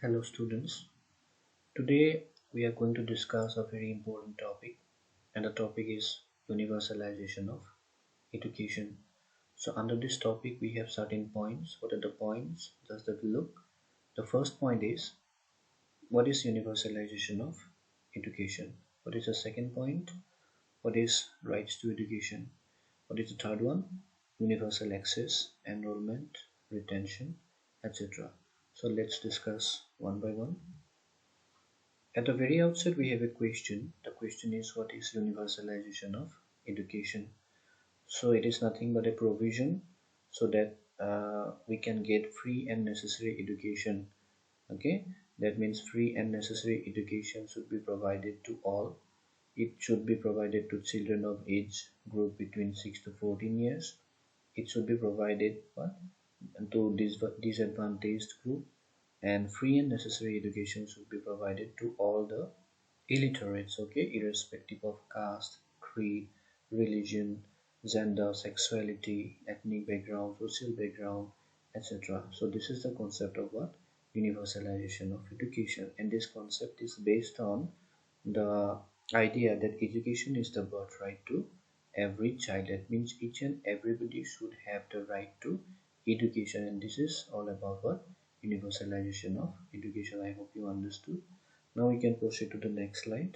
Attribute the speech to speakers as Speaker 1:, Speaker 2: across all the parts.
Speaker 1: Hello students, today we are going to discuss a very important topic, and the topic is universalization of education. So under this topic we have certain points. What are the points? Just have a look. The first point is, what is universalization of education? What is the second point? What is rights to education? What is the third one? Universal access, enrollment, retention, etc. So let's discuss one by one. At the very outset, we have a question. The question is, what is universalization of education? So it is nothing but a provision so that we can get free and necessary education. Okay, that means free and necessary education should be provided to all. It should be provided to children of age group between 6 to 14 years. It should be provided to disadvantaged group, and free and necessary education should be provided to all the illiterates, okay, irrespective of caste, creed, religion, gender, sexuality, ethnic background, social background, etc. So this is the concept of what? Universalization of education, and this concept is based on the idea that education is the birthright to every child. That means each and everybody should have the right to education, and this is all about what? Universalization of education. I hope you understood. Now we can proceed to the next slide.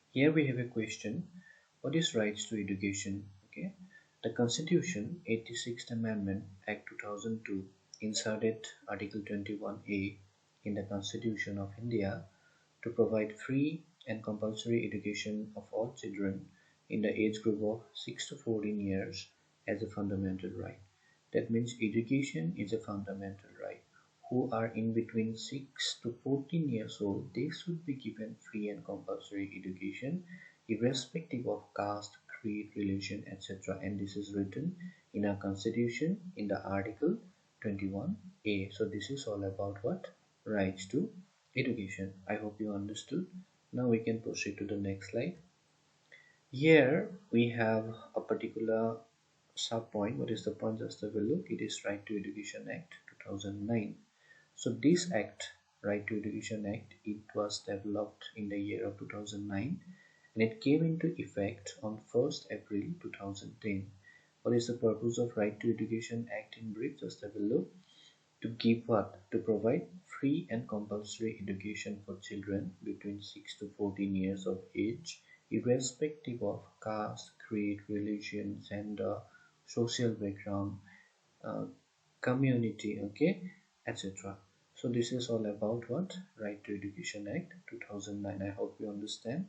Speaker 1: Here we have a question. What is rights to education? Okay. The Constitution 86th Amendment Act 2002 inserted Article 21A in the Constitution of India to provide free and compulsory education of all children in the age group of 6 to 14 years as a fundamental right. That means education is a fundamental right. Who are in between 6 to 14 years old, they should be given free and compulsory education irrespective of caste, creed, religion, etc. And this is written in our constitution in the article 21A. So this is all about what? Rights to education. I hope you understood. Now we can proceed to the next slide. Here we have a particular sub point. What is the point? Just have a look. It is Right to Education Act 2009. So this act, Right to Education Act, it was developed in the year of 2009, and it came into effect on 1st April 2010. What is the purpose of Right to Education Act in brief? Just have a look. To give what? To provide free and compulsory education for children between 6 to 14 years of age, irrespective of caste, creed, religion, gender, social background, uh, community, okay, etc. So this is all about what? Right to Education Act 2009. I hope you understand.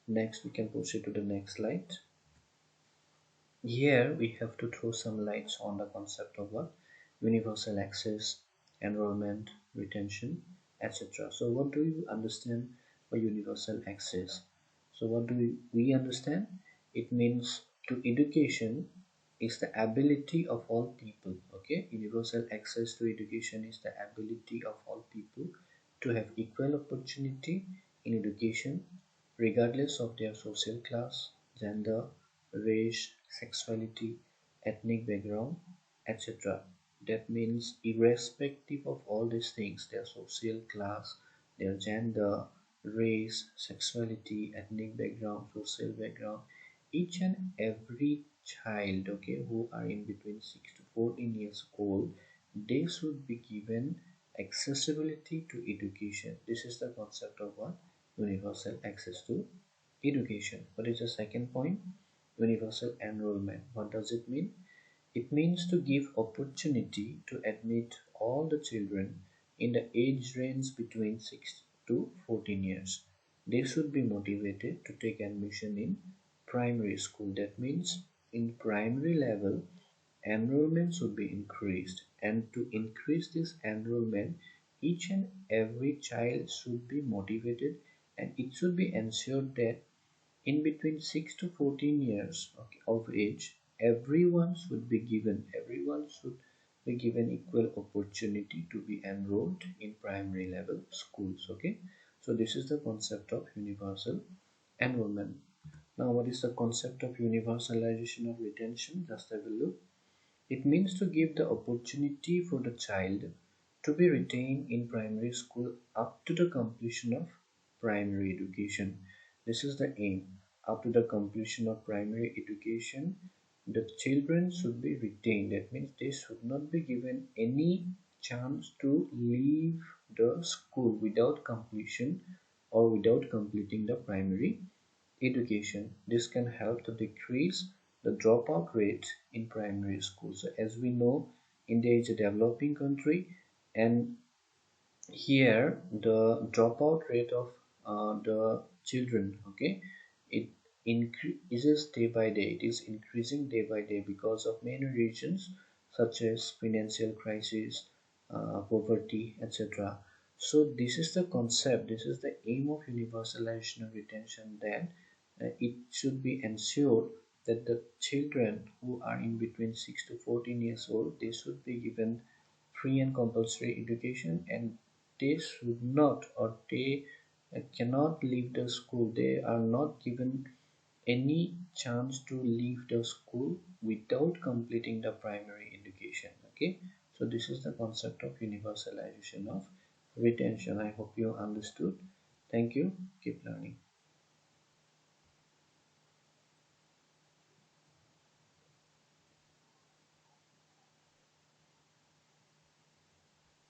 Speaker 1: Next we can proceed to the next slide. Here we have to throw some lights on the concept of what? Universal access, enrollment, retention, etc. So what do you understand by universal access? So what do we understand? It means to education is the ability of all people. Okay, universal access to education is the ability of all people to have equal opportunity in education regardless of their social class, gender, race, sexuality, ethnic background, etc. That means irrespective of all these things, their social class, their gender, race, sexuality, ethnic background, social background, each and every child, okay, who are in between 6 to 14 years old, they should be given accessibility to education. This is the concept of what? Universal access to education. What is the second point? Universal enrollment. What does it mean? It means to give opportunity to admit all the children in the age range between 6 to 14 years. They should be motivated to take admission in primary school. That means in primary level, enrollment should be increased, and to increase this enrollment, each and every child should be motivated, and it should be ensured that in between 6 to 14 years of age, everyone should be given equal opportunity to be enrolled in primary level schools. Okay, so this is the concept of universal enrollment. Now what is the concept of universalization of retention? Just have a look. It means to give the opportunity for the child to be retained in primary school up to the completion of primary education. This is the aim. Up to the completion of primary education, the children should be retained. That means they should not be given any chance to leave the school without completion or without completing the primary education. This can help to decrease the dropout rate in primary schools. So as we know, India is a developing country, and here the dropout rate of the children, okay, it increases day by day. It is increasing day by day because of many reasons such as financial crisis, poverty, etc. So this is the concept, this is the aim of universalization of retention, that it should be ensured that the children who are in between 6 to 14 years old, they should be given free and compulsory education, and they should not, or they cannot leave the school. They are not given any chance to leave the school without completing the primary education. Okay, so this is the concept of universalization of retention. I hope you understood. Thank you. Keep learning.